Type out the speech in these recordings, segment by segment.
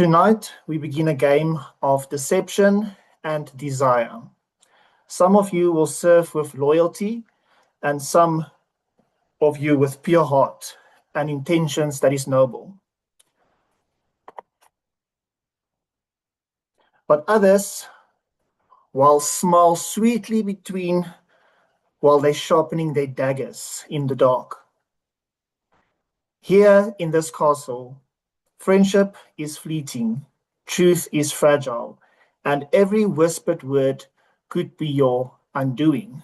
Tonight, we begin a game of deception and desire. Some of you will serve with loyalty, and some of you with pure heart and intentions that is noble. But others, while smile sweetly while they're sharpening their daggers in the dark. Here in this castle, friendship is fleeting, truth is fragile, and every whispered word could be your undoing.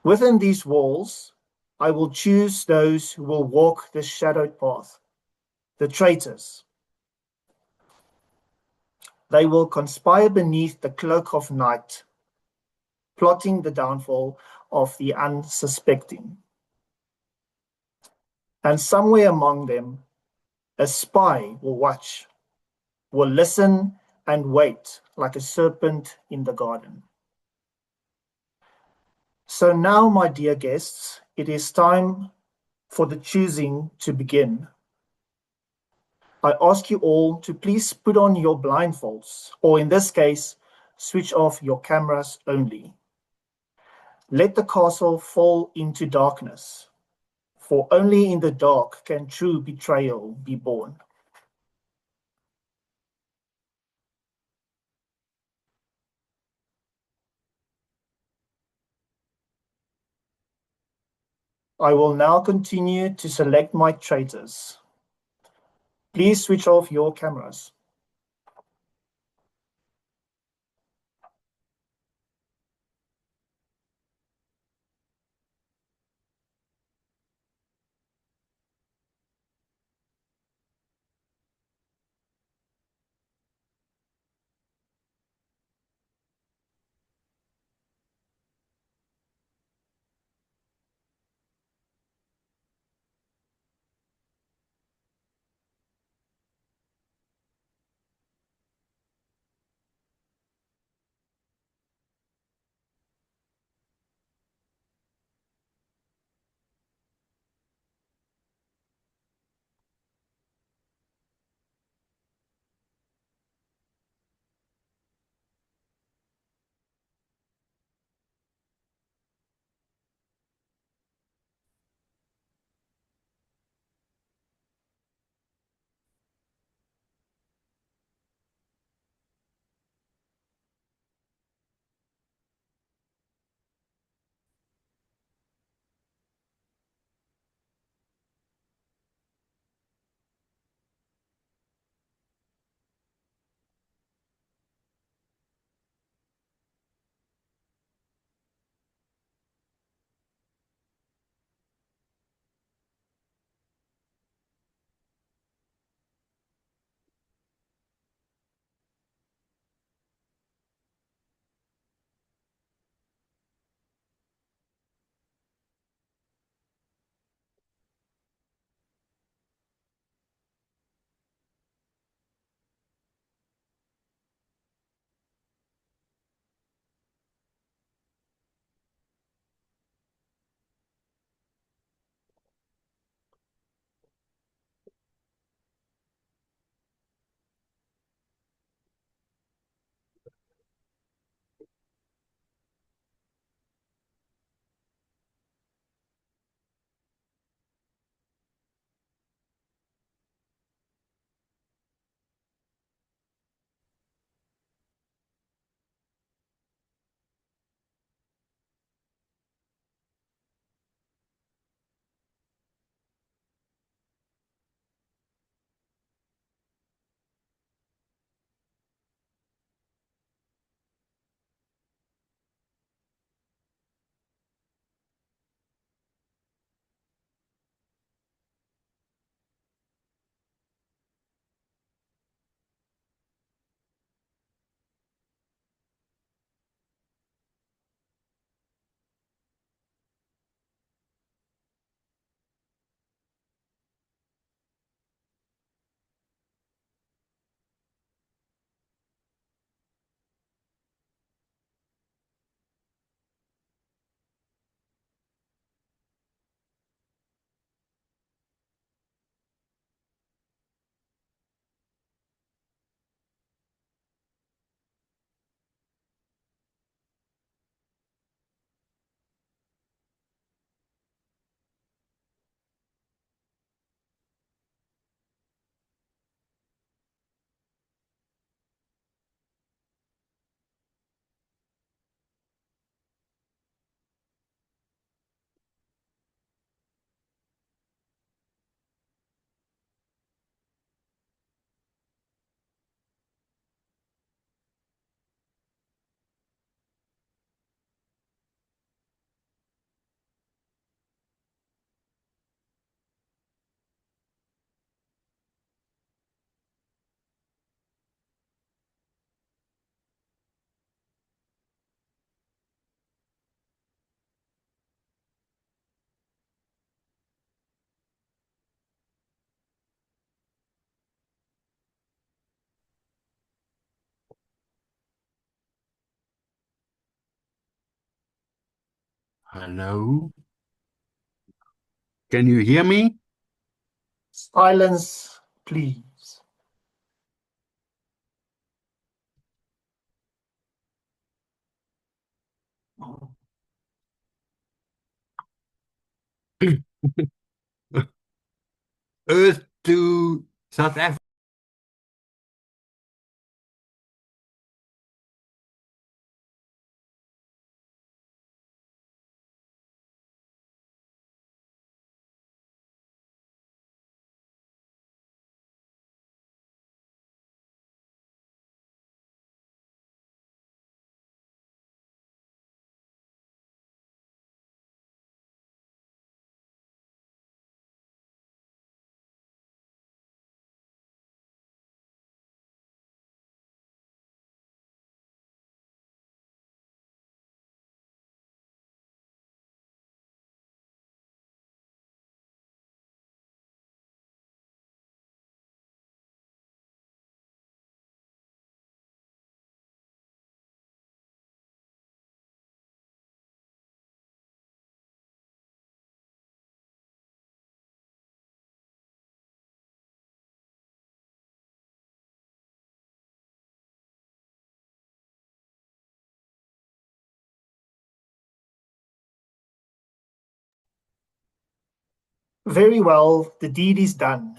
Within these walls, I will choose those who will walk the shadowed path, the traitors. They will conspire beneath the cloak of night, plotting the downfall of the unsuspecting. And somewhere among them, a spy will watch, will listen and wait like a serpent in the garden. So now, my dear guests, it is time for the choosing to begin. I ask you all to please put on your blindfolds, or in this case, switch off your cameras only. Let the castle fall into darkness, for only in the dark can true betrayal be born. I will now continue to select my traitors. Please switch off your cameras. Hello? Can you hear me? Silence, please. Earth to South Africa. Very well, the deed is done.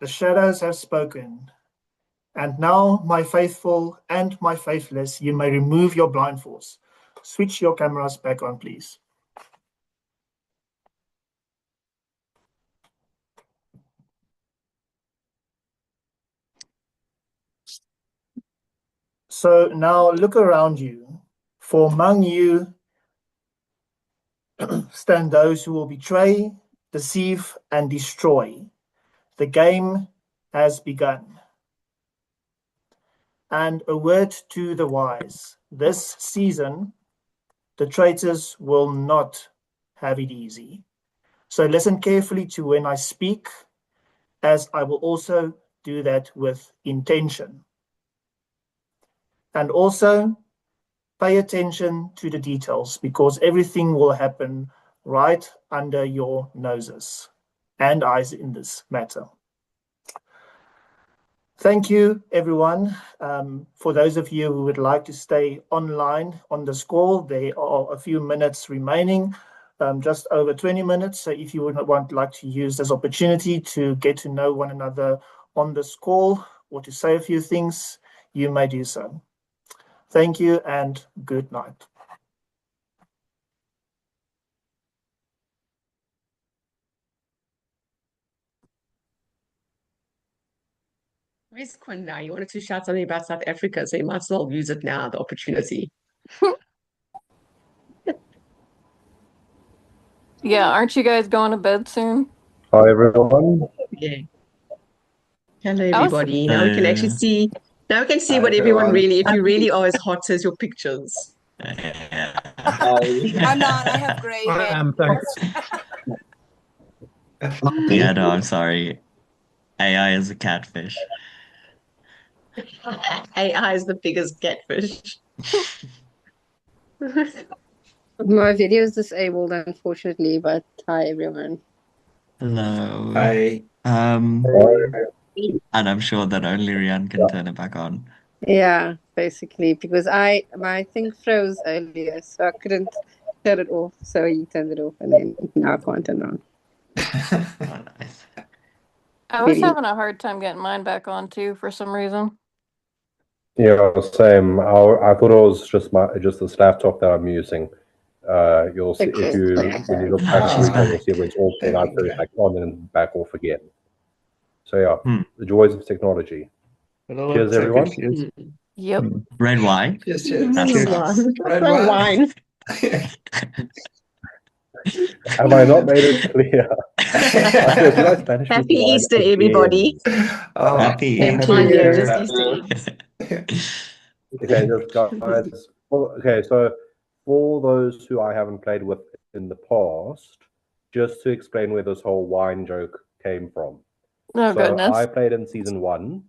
The shadows have spoken. And now, my faithful and my faithless, you may remove your blindfolds. Switch your cameras back on, please. So now look around you. For among you stand those who will betray, deceive, and destroy. The game has begun. And a word to the wise. This season, the traitors will not have it easy. So listen carefully to when I speak, as I will also do that with intention. And also pay attention to the details, because everything will happen right under your noses and eyes in this matter. Thank you, everyone. For those of you who would like to stay online on this call, there are a few minutes remaining, just over 20 minutes. So if you would like to use this opportunity to get to know one another on this call or to say a few things, you may do so. Thank you and good night. Where's Kwanda? You wanted to shout something about South Africa, so you might as well use it now, the opportunity. Yeah, aren't you guys going to bed soon? Hi everyone. Yeah. Hello, I was everybody. Now we can actually see. Now we can see Hi, what everyone everyone. really, if you really are as hot as your pictures. I'm not. I have gray hair. Thanks. Yeah, no, I'm sorry. AI is a catfish. AI is the biggest catfish. My video is disabled, unfortunately, but hi everyone. Hello. Hi. And I'm sure that only Rian can turn it back on. Yeah, basically, because my thing froze earlier, so I couldn't turn it off. So he turned it off, and then now I can't turn it on. Oh, nice. I was Really? having a hard time getting mine back on too for some reason. Yeah, same. I thought it was just this laptop that I'm using. You'll see Okay. when you look back at the She's replay, you'll back. see when it's all playing out, so it's like on and back off again. So yeah, the joys of technology. Cheers, everyone. Yep. Red wine? Cheers. That's us. Red wine. Have I not made it clear? I swear, you guys Spanish Happy people are Easter, again. everybody. Oh, Happy Happy Easter. Easter. Okay, just guys. Well, okay, so for those who I haven't played with in the past, just to explain where this whole wine joke came from. Oh, So goodness. I played in season 1,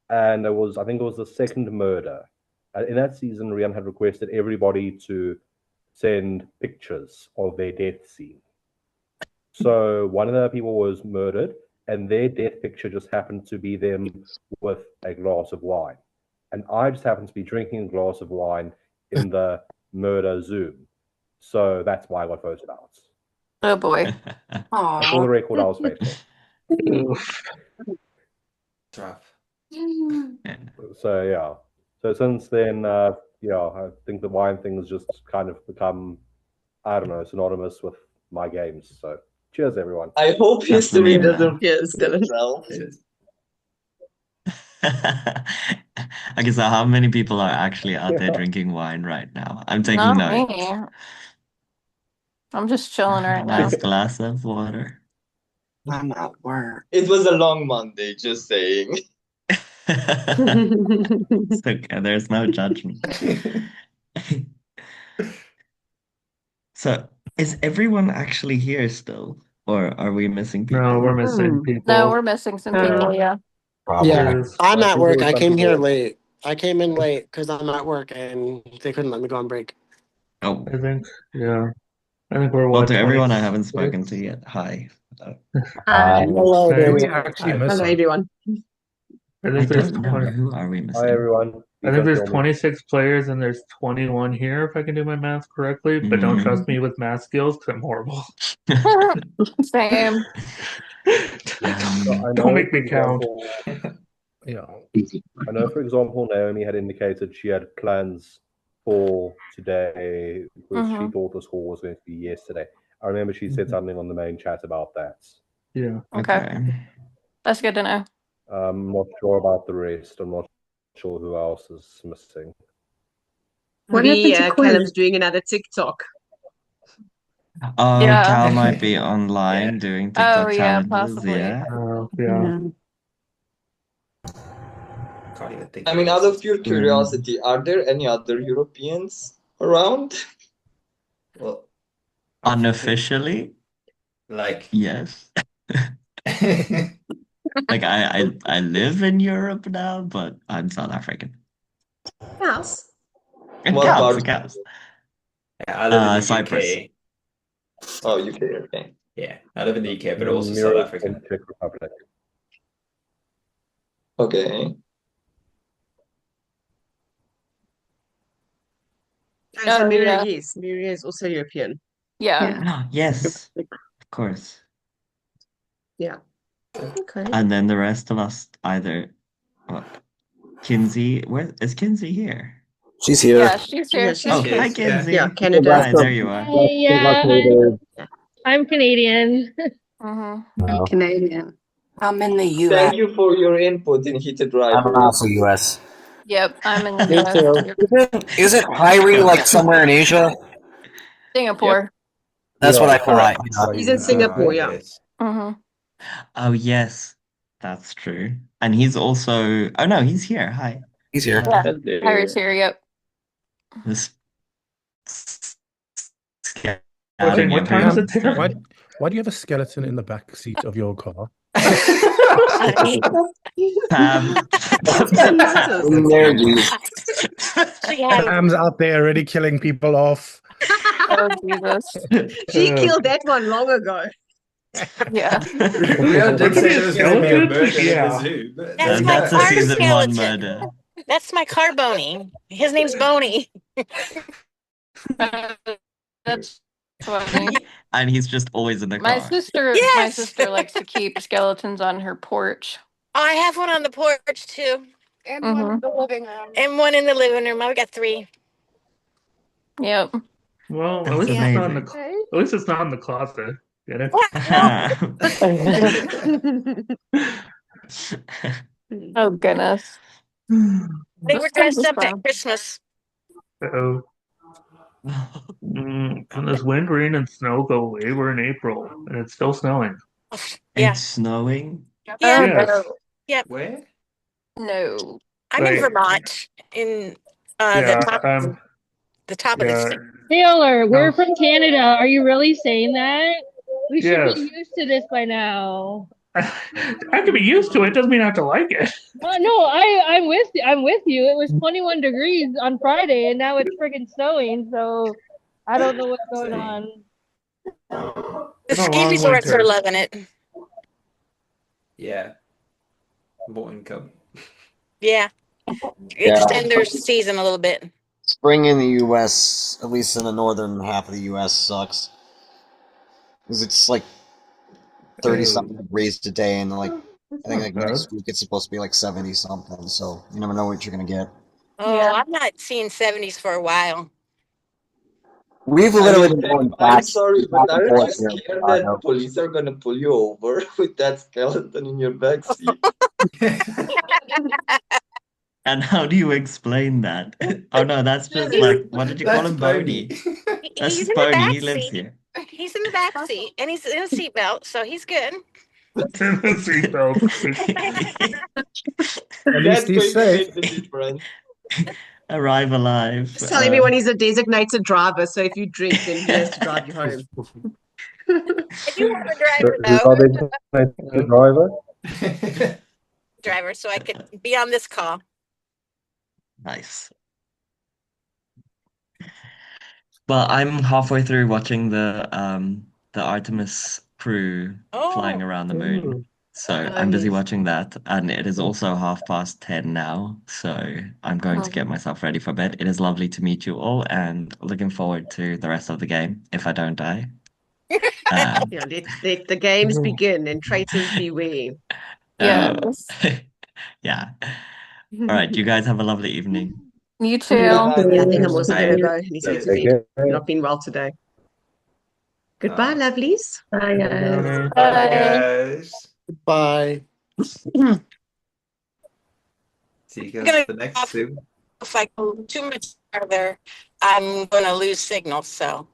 and I think it was the second murder. In that season, Rian had requested everybody to send pictures of their death scene. So one of the people was murdered, and their death picture just happened to be them with a glass of wine. And I just happened to be drinking a glass of wine in the murder Zoom. So that's why I got voted out. Oh boy. And for the record, I was faithful. Rough. So yeah. So since then, yeah, I think the wine thing has just kind of become, I don't know, synonymous with my games. So cheers, everyone. I hope history It doesn't appears repeat Dylan. itself. Okay, so how many people are actually out there drinking wine right now? I'm taking Not notes. me. I'm just chilling right now. Nice glass of water. I'm at work. It was a long Monday, just saying. It's okay, there's no judgment. So, is everyone actually here still? Or are we missing people? No, we're missing people. No, we're missing some people, yeah. Yeah, I'm at work. I came here people. late. I came in late because I'm at work and they couldn't let me go on break. Oh, I think, yeah. I think we're well, what, to everyone I haven't 26? spoken to yet, hi. Hello, Hey. David. Actually Hello, everyone. I I think there's don't know. 20, Who are we missing? Hi, everyone. I think there's Please don't kill me. 26 players and there's 21 here, if I can do my math correctly. But don't trust me with math skills because I'm horrible. Same. So I know, Don't make me for count. example, Yeah. I know, for example, Naomi had indicated she had plans for today because she thought the score was going to be yesterday. I remember she said something on the main chat about that. Yeah. Okay. That's good to know. I'm not sure about the rest. I'm not sure who else is missing. What Maybe happened to Quinn? Callum's doing another TikTok. Oh, Yeah. Cal might be online doing TikTok Oh, yeah, challenges. possibly. Yeah. Yeah. Can't even think. I mean, out of pure curiosity, are there any other Europeans around? Well, Unofficially, like, yes. Like I live in Europe now, but I'm South African. House. It What counts. part? It counts. I live in the Cyprus. UK. Oh, UK. Okay. Yeah, I live in the UK, but also South Mira Africa. from Czech Republic. Okay. And so Oh, Miriam, yeah. yes, Miriam is also European. Yeah. Yes, of course. Yeah. Okay. And then the rest of us either what? Kinsey, where is Kinsey here? She's here. Yeah, she's here. Yeah, she's Oh, here. hi Kinsey. Yeah, Canada. Hi, there you are. Hey, I'm Canadian. I'm Canadian. I'm in the US. Thank you for your input in Heated Rivals. I'm also US. Yep, I'm in the Me US. too. Isn't Hyrie like somewhere in Asia? Singapore. That's Yeah, what I correct. thought. He's in Singapore, yeah. Oh yes, that's true. And he's also oh no, he's here. Hi. He's here. Yeah. Harry's here, yep. This Jane, what time is it there? Why do you have a skeleton in the back seat of your car? Pam's out there already killing people off. Oh, Jesus. She killed that one long ago. Yeah. Rio did say there was going to be a murder in Yeah. the zoo. But That's my that's a car season one skeleton. murder. That's my car Boney. His name's Boney. That's funny. And he's just always in the car. My sister likes to keep skeletons on her porch. I have one on the porch too. And one in the living room. And one in the living room. I've got 3. Yep. Well, That's at least it's not in amazing. at least it's not in the closet. Get it? Oh, goodness. They were dressed up at Christmas. Uh-oh. Can this wind, rain, and snow go away? We're in April, and it's still snowing. Yeah. It's snowing. Yeah. Yes. Yep. Where? No. I'm in Right. Vermont. In Yeah, the top of the state. Taylor, we're from Canada. Are you really saying that? We should Yes. be used to this by now. I can be used to it. Doesn't mean I have to like it. No, I'm with you. I'm with you. It was 21 degrees on Friday, and now it's friggin' snowing. So I don't know what's going on. The It's a ski long resorts are winter. loving it. Yeah. More income. Yeah. Extend their season a little bit. Spring in the U.S., at least in the northern half of the U.S., sucks. Because it's like 30-something degrees today, and like I think like next week it's supposed to be like 70-something. So you never know what you're gonna get. Oh, I'm not seeing 70s for a while. We've literally been going I'm back sorry, back but and aren't you forth here in scared that Chicago. police are gonna pull you over with that skeleton in your backseat? And how do you explain that? Oh no, that's just like, what did you call him, Boney? That's He's just in the Boney. back He lives seat. here. He's in the back seat, and he's in a seatbelt, so he's good. Seatbelt. At least he's safe. Arrive alive. Just tell everyone he's a designated driver, so if you drink, then he has to drive you home. I do have a driver Who's though. our driver? Driver, so I could be on this call. Nice. Well, I'm halfway through watching the Artemis crew flying around the moon. So I'm busy watching that, and it is also 10:30 now. So I'm going to get myself ready for bed. It is lovely to meet you all, and looking forward to the rest of the game if I don't die. Yeah, let the games begin and traitors beware. Yes. Yeah. All right. You guys have a lovely evening. You too. Yeah, I think I'm also Bye. going to go. I need to get to bed. I've not been well today. Goodbye, lovelies. Bye, guys. Bye, guys. Bye. See you guys the next Zoom. If I go too much farther, I'm going to lose signal. So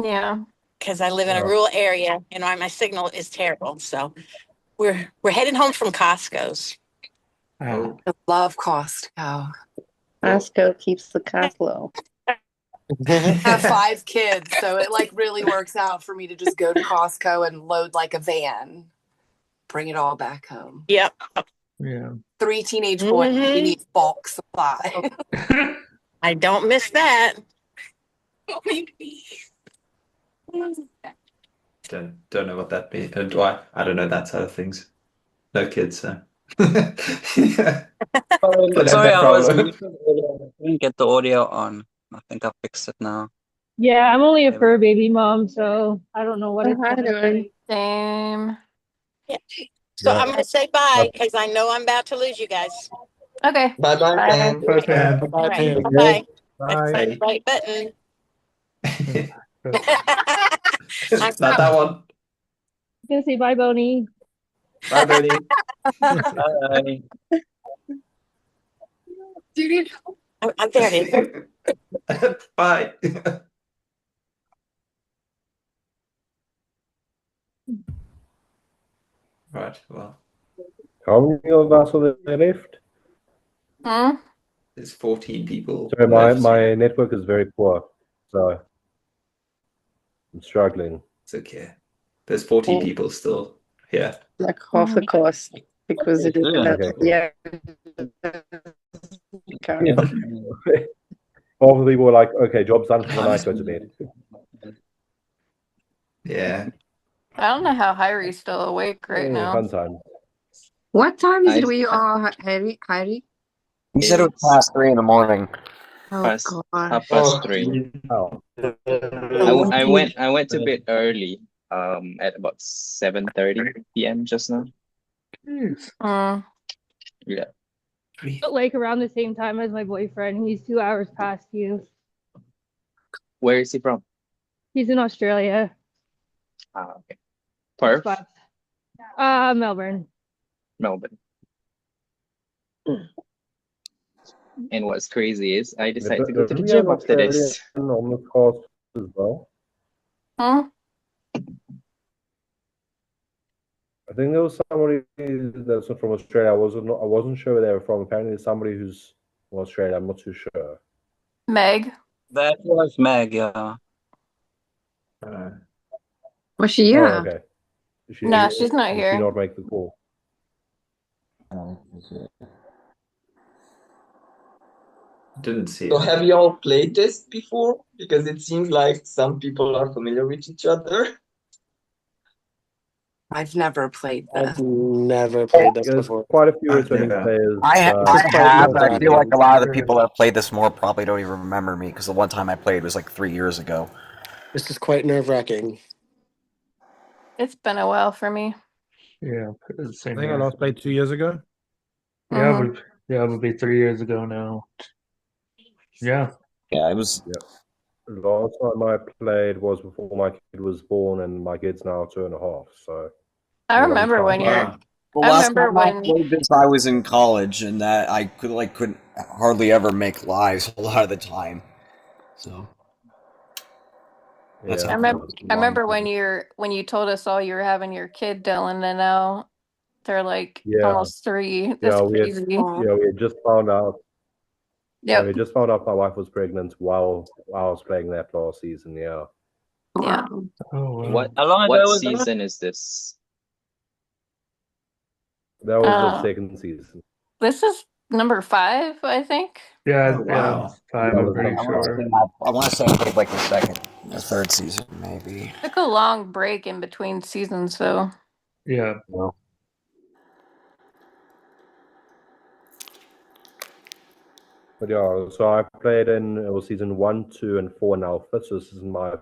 yeah, because I live in a rural area, and my signal is terrible. So we're heading home from Costco's. Oh. I love Costco. Costco keeps the cost low. I have 5 kids, so it like really works out for me to just go to Costco and load like a van, bring it all back home. Yep. Yeah. 3 teenage boys, we need bulk supply. I don't miss that. Don't know what that means. Do I? I don't know that side of things. No kids, so. Sorry, I was muted earlier. I couldn't get the audio on. I think I fixed it now. Yeah, I'm only a fur baby mom, so I don't know what it's Hi, doing. same. Yeah. So I'm going to say bye because I know I'm about to lose you guys. Okay. Bye bye, Pam. Bye, Pam. All Bye, right. Pam. Bye. Bye. Right button. Not that one. I'm gonna say bye, Boney. Bye, Bernie. Bye. I'm there. It is. Bye. Right, well, How many of us are there left? Hmm? there's 14 people. Sorry, left. my network is very poor, so I'm struggling. It's okay. There's 14 people still here. Like half the cost because it is Okay, cool. yeah. Half the people were like, okay, job's done for the night, go to bed. Yeah. I don't know how Hyri's still awake right now. Fun time. What time is it where you are, Harry? He said it was past 3 in the morning. Oh, Past, God. 3:30. Oh. I went to bed early. At about 7:30 p.m. just now. Yeah. But like around the same time as my boyfriend. He's 2 hours past you. Where is he from? He's in Australia. Okay. Perth, Melbourne. Melbourne. And what's crazy is I decided to go to the gym after this. On the course as well. Huh? I think there was somebody that's not from Australia. I wasn't sure where they were from. Apparently, there's somebody who's from Australia. I'm not too sure. Meg. That was Meg, yeah. Was she here? Oh, okay. No, she's not did here. she not make the call? Didn't see So it. have you all played this before? Because it seems like some people are familiar with each other. I've never played I've this. never played this There's before. quite a few I've returning never. players. This is I quite have, but I feel like nerve-wracking. a lot of the people that have played this more probably don't even remember me because the one time I played was like 3 years ago. This is quite nerve-wracking. It's been a while for me. Yeah, I same think I here. last played 2 years ago. Yeah, it would be 3 years ago now. Yeah. Yeah, it was. Yeah. Last time I played was before my kid was born, and my kid's now 2.5. So I remember when you're. The I last remember time I when. played this, I was in college, and that I couldn't hardly ever make lives a lot of the time. So that's I remember when you told us all you were having your kid, Dylan, and now they're like yeah, almost 3. That's crazy. we had just found out. Yep. Yeah, we just found out my wife was pregnant while I was playing that last season. Yeah. Yeah. Oh, wow. What How long ago what was that? season is this? That was the second season. This is number 5, I think. Yeah, Oh, wow. 5, I'm pretty sure. I want to say I played like the second or third season, maybe. Took a long break in between seasons, so. Yeah. No. But yeah, so I played in it was season 1, 2, and 4 in Alpha. So this is my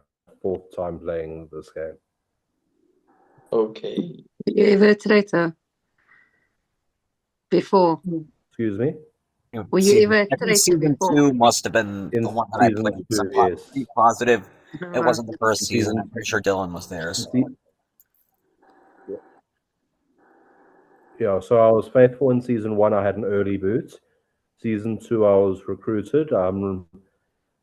4th time playing this game. Okay. You ever traitor? Before? Excuse me? Were you ever I think traitor season before? 2 must have been In the one that I season played. 'Cause 2, I'm yes. pretty positive it Right. wasn't the first In season. season- I'm pretty sure Dylan was there. So. Yeah, so I was faithful in season 1. I had an early boot. Season 2, I was recruited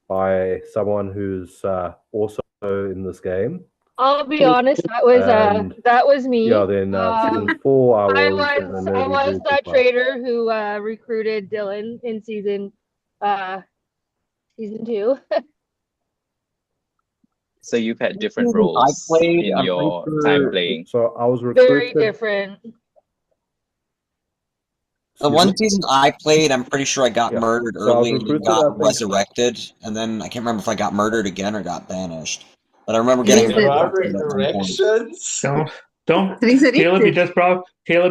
by someone who's also in this game. I'll be honest, And, that was me. Yeah, then season 4, I an was early boot that as well. trader who recruited Dylan in season 2. So you've had different roles in your time playing. So I was Very recruited. different. The one season I played, I'm pretty sure I got murdered So I was early and then recruited, I got think. resurrected, and then I can't remember if I got murdered again or got banished. But I remember getting There are resurrected at one point. resurrections. Don't Caleb,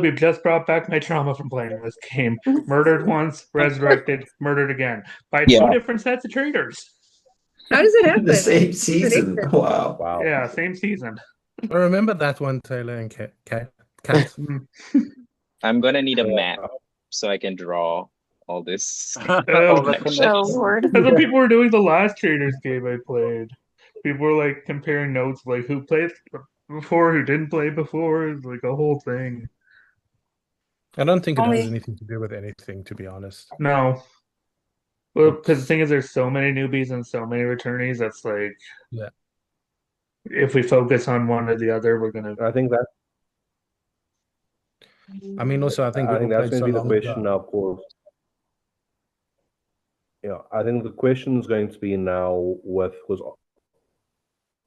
you just brought back my trauma from playing this game. Murdered once, resurrected, murdered again. By Yeah. 2 different sets of traitors. How does it happen? The same season. Wow. Yeah, same season. I remember that one, Taylor and Cat. I'm gonna need a map so I can draw all this. Oh, connections. That's what people were doing the last Traitors game I played. People were like comparing notes, like who played before, who didn't play before. It's like a whole thing. I don't think it has anything to do with anything, to be honest. No. Well, because the thing is, there's so many newbies and so many returnees. That's like, yeah. If we focus on one or the other, we're gonna. I think that. I mean, also, I think that's played going so to be the long question ago. now, of course. Yeah, I think the question is going to be now was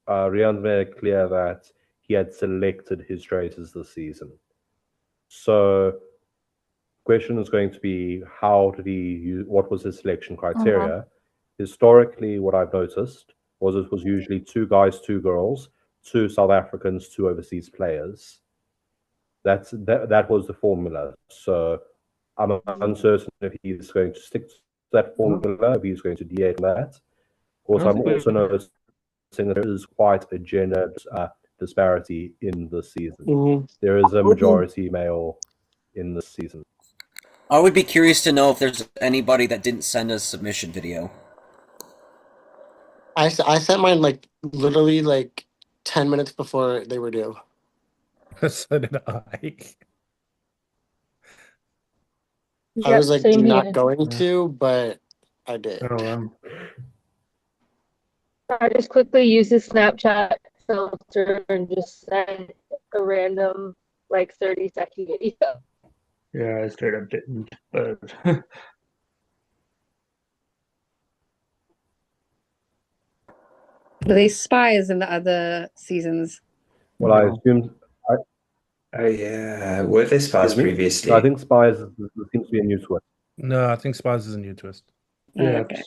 Rian made it clear that he had selected his traitors this season. So, question is going to be how did he use? What was his selection criteria? Historically, what I've noticed was it was usually 2 guys, 2 girls, 2 South Africans, 2 overseas players. That was the formula. So I'm uncertain if he's going to stick to that formula, if he's going to deviate from that. Of course, I'm also noticing that there is quite a gender disparity in this season. There is a majority male in this season. I would be curious to know if there's anybody that didn't send a submission video. I sent mine like literally like 10 minutes before they were due. So did I. I was like same not here. going to, but I did. I just quickly used the Snapchat filter and just sent a random like 30-second video. Yeah, I straight up didn't, but. Were they spies in the other seasons? Well, I assumed. Oh yeah, were there spies previously? I think spies seems to be a new twist. No, I think Spies is a new twist. Yeah. Okay.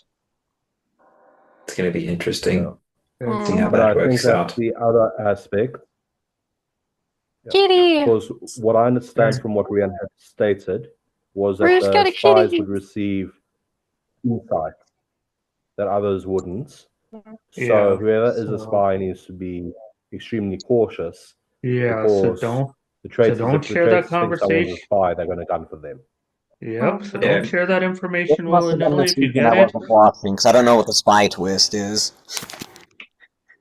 It's going to be interesting. Yeah. See how But that I think works that's out. the other aspect. Kitty! Because what I understand from what Rian had stated was that Bruce got the a spies kitty! would receive insights that others wouldn't. So Yeah, whoever is a so- spy needs to be extremely cautious. Yeah, so Because don't Traitors, don't if the share that Traitors think someone's conversation. a spy, they're going to gun for them. Yep, so Yeah. don't share that information It must have been willy-nilly the if you season I get it. wasn't watching, because I don't know what the spy twist is.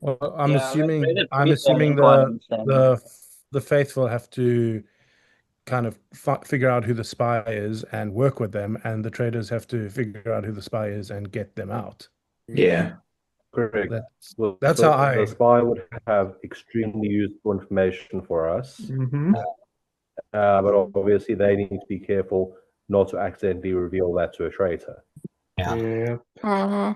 Well, I'm Yeah, assuming read I'm tweet, I assuming didn't quite understand. the faithful have to kind of figure out who the spy is and work with them, and the traders have to figure out who the spy is and get them out. Yeah. Correct. That's So how the spy would have extremely useful information for us. Mm-hmm. But obviously they need to be careful not to accidentally reveal that to a traitor. Yeah. Mm-hmm.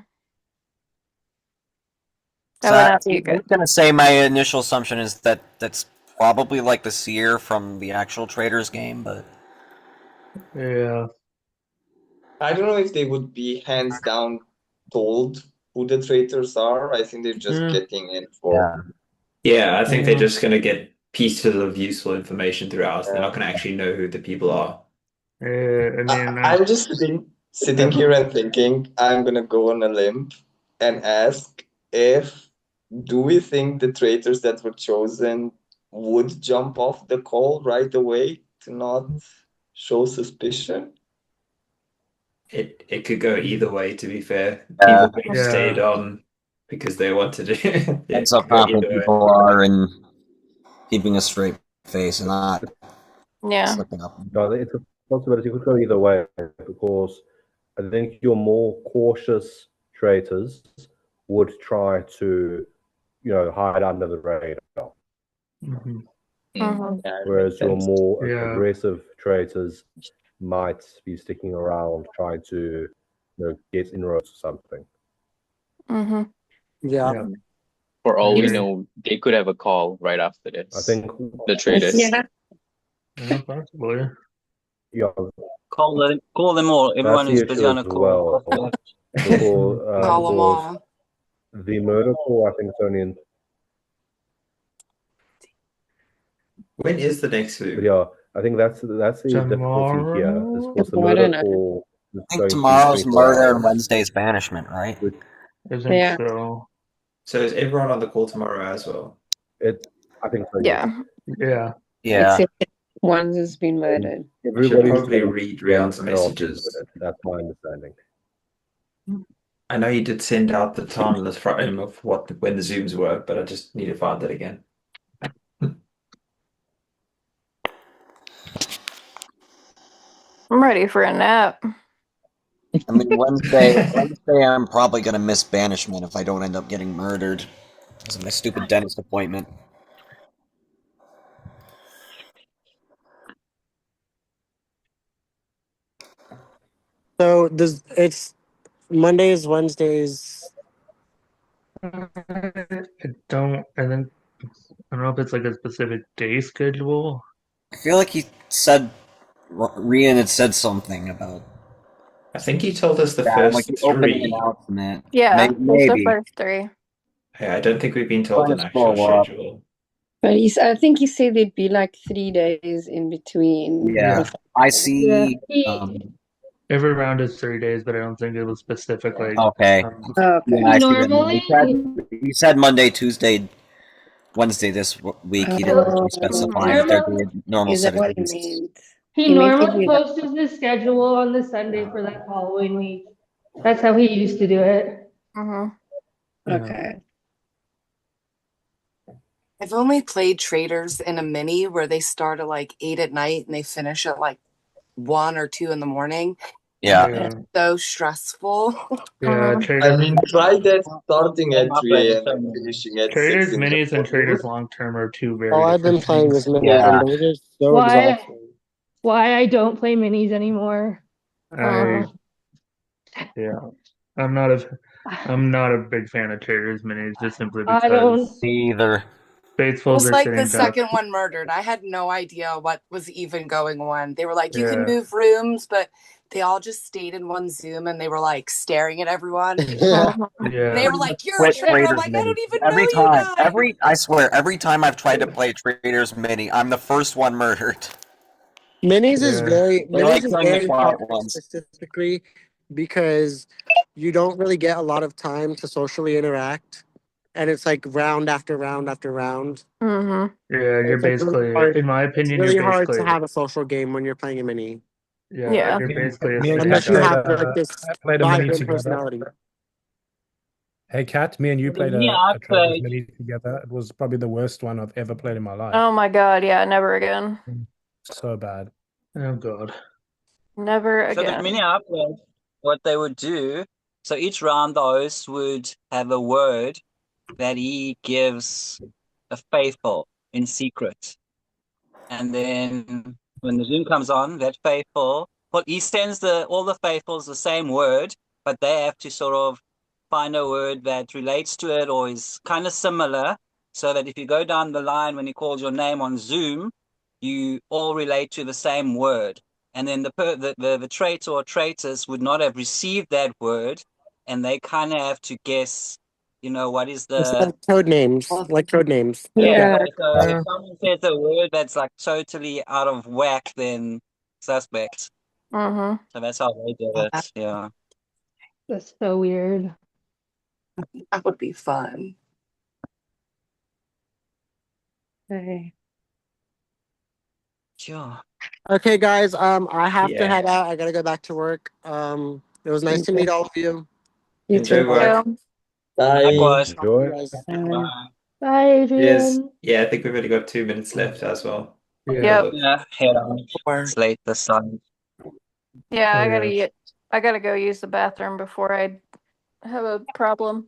So That would I not be was good. gonna say my initial assumption is that that's probably like the seer from the actual Traitors game, but Yeah. I don't know if they would be hands down told who the traitors are. I think they're just getting info. Yeah, I think they're Yeah. just going to get pieces of useful information throughout. They're not going to actually know who the people are. I mean, I'm just sitting here and thinking I'm gonna go on a limb and ask if do we think the traitors that were chosen would jump off the call right away to not show suspicion? It could go either way, to be fair. People could have stayed on because they wanted to. It that's how could go confident either way. people are in keeping a straight face and not Yeah. slipping up. No, it's a possibility. It could go either way because I think your more cautious traitors would try to, hide under the radar. Mm-hmm. Whereas your more Yeah. aggressive traitors might be sticking around trying to, get inroads or something. Mm-hmm. Yeah. For all we Yeah. know, they could have a call right after this. I think the traders. Yeah, possibly. Yeah, Call them all. Everyone that's is the busy issue on a as call. well. Because, Call 'em all. the murder call, I think, is only in. When is the next move? Yeah, I think that's the difficulty here. Is because the murder call is I think going to be tomorrow's 24 murder and hours. Wednesday's banishment, right? I think Yeah. so. So is everyone on the call tomorrow as well? I think so. Yeah. Yeah. Yeah. Except one has been murdered. I should Everybody's probably gonna read be Rian's murdered after messages. murdered. That's my understanding. I know you did send out the timeless frame of when the zooms were, but I just need to find it again. I'm ready for a nap. I mean, Wednesday, I'm probably gonna miss banishment if I don't end up getting murdered because of my stupid dentist appointment. So it's Mondays, Wednesdays. I don't know if it's like a specific day schedule. I feel like he said Rian had said something about. I think he told us the like first the opening three. announcement. Yeah, it's the Maybe. first three. Yeah, I don't think we've been told Trying an to actual scroll up. schedule. But I think he said there'd be like 3 days in between. Yeah, I see. Every round is 3 days, but I don't think it was specific. Like Okay. Okay. Yeah, I see that. Normally- He said Monday, Tuesday, Wednesday this week. He didn't actually specify that they're doing normal Is that what he citizens. meant? He He meant normally he- posts the schedule on the Sunday for that following week. That's how he used to do it. Okay. I've only played Traitors in a mini where they start at like 8 at night and they finish at like 1 or 2 in the morning. Yeah. It's so stressful. Yeah, I mean, try that starting at 3 a.m. and finishing at 6 Traders in the minis and morning. traders long term are two very Oh, I've been different playing things. this many, and those are so Why? exhausting. Why I don't play minis anymore. Yeah, I'm not a big fan of traders minis just simply I don't- because either. Faithfuls Just are like sitting the second one murdered. I had no idea what was even going on. They were like, you can Yeah. move rooms, but they all just stayed in one Zoom and they were like staring at everyone. Yeah. They were like, "You're a Quit traitor." I'm Traitors like, "I Mini. don't even Every know you time, guys." I swear, every time I've tried to play Traitors Mini, I'm the first one murdered. Minis is Yeah. very They like Minis is playing the very quiet toxic ones. specifically because you don't really get a lot of time to socially interact, and it's like round after round after round. Mm-hmm. Yeah, you're It's like really basically, hard. in my It's opinion, really you're hard to basically, have a social game when you're playing a mini, yeah, you're basically a Me and sitting Kat unless you duck. have like this played a mini vibrant together. personality. Hey, Kat, me and you The played mini a I Traitors played, Mini together. It was probably the worst one I've ever played in my life. Oh my God, yeah, never again. So bad. Oh god. Never so the again. mini I played, what they would do, so each round the host would have a word that he gives a faithful in secret. And then when the Zoom comes on, that faithful, well, he sends all the faithfuls the same word, but they have to sort of find a word that relates to it or is kind of similar, so that if you go down the line when he calls your name on Zoom, you all relate to the same word. And then the traitor or traitors would not have received that word, and they kind of have to guess, what is It's the like code names, like code names. yeah, Yeah. so if someone says a word that's like totally out of whack, then suspect. Mm-hmm. So that's how they did it. Yeah. That's so weird. That would be fun. Okay. Sure. Okay, guys. I have to Yeah. head out. I gotta go back to work. It was nice to meet all of you. You Enjoy too. work. Bye. Likewise. You guys. Bye. Bye, Cheers. Adrian. Yeah, I think we've only got 2 minutes left as well. Yep. Yeah, head on. It's late this sun. Yeah, I gotta Yeah. I gotta go use the bathroom before I have a problem.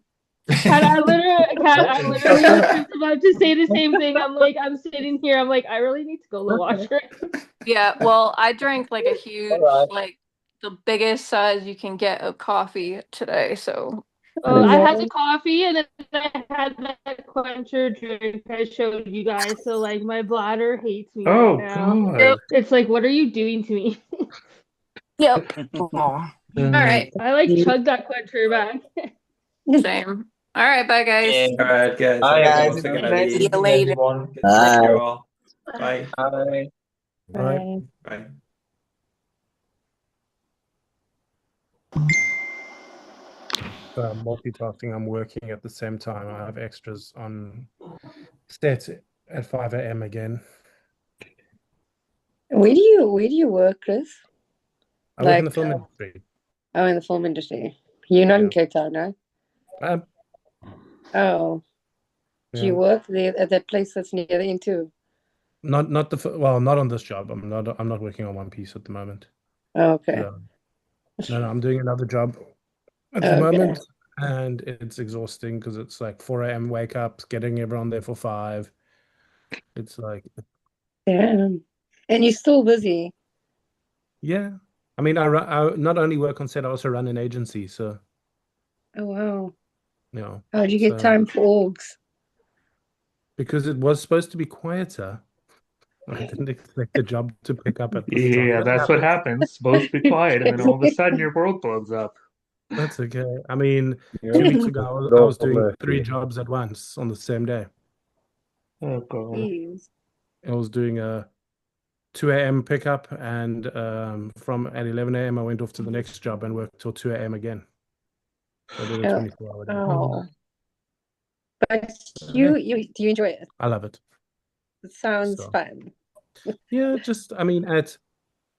Kat, I literally was just about to say the same thing. I'm sitting here. I'm like, I really need to go to the washroom. Yeah, well, I drank like a huge, Alright. like the biggest size you can get of coffee today, so Oh, I had the coffee and then I had that quencher drink I showed you guys. So like my bladder hates me right Oh now. god. It's like, what are you doing to me? Yep. Aw. All right. I like chugged that quencher back. Same. All right, bye guys. Yeah. All right, guys. Bye, I think I'm everyone. also gonna Nice to leave. see you later. Everyone, good to Bye. meet you all. Bye. Bye. Right. Bye. Multitasking. I'm working at the same time. I have extras on set at 5 a.m. again. Where do you work, Chris? I work in the film industry. Oh, in the film industry. You're not in Yeah. Cape Town, no? Oh. Do you Yeah. work there at that place that's near the end too? Not on this job. I'm not working on One Piece at the moment. Oh, okay. No, I'm doing another job at the Okay. moment, and it's exhausting because it's like 4 a.m. wake ups, getting everyone there for 5. It's like, Damn. And you're still busy. yeah. I mean, I not only work on set, I also run an agency. So, Oh, wow. How'd you get time for orgs? Because it was supposed to be quieter. I didn't expect the job to pick up at this time. Yeah, that's what happens. Supposed to be quiet, and then all of a sudden your world blows up. That's okay. I mean, Yeah. 2 weeks ago, I No was doing mercy. 3 jobs at once on the same day. Oh god. Jeez. I was doing a 2 a.m. pickup, and from at 11 a.m. I went off to the next job and worked till 2 a.m. again. So I did a 24-hour day. Oh. But do you enjoy it? I love it. It sounds So. fun. Yeah, I mean, at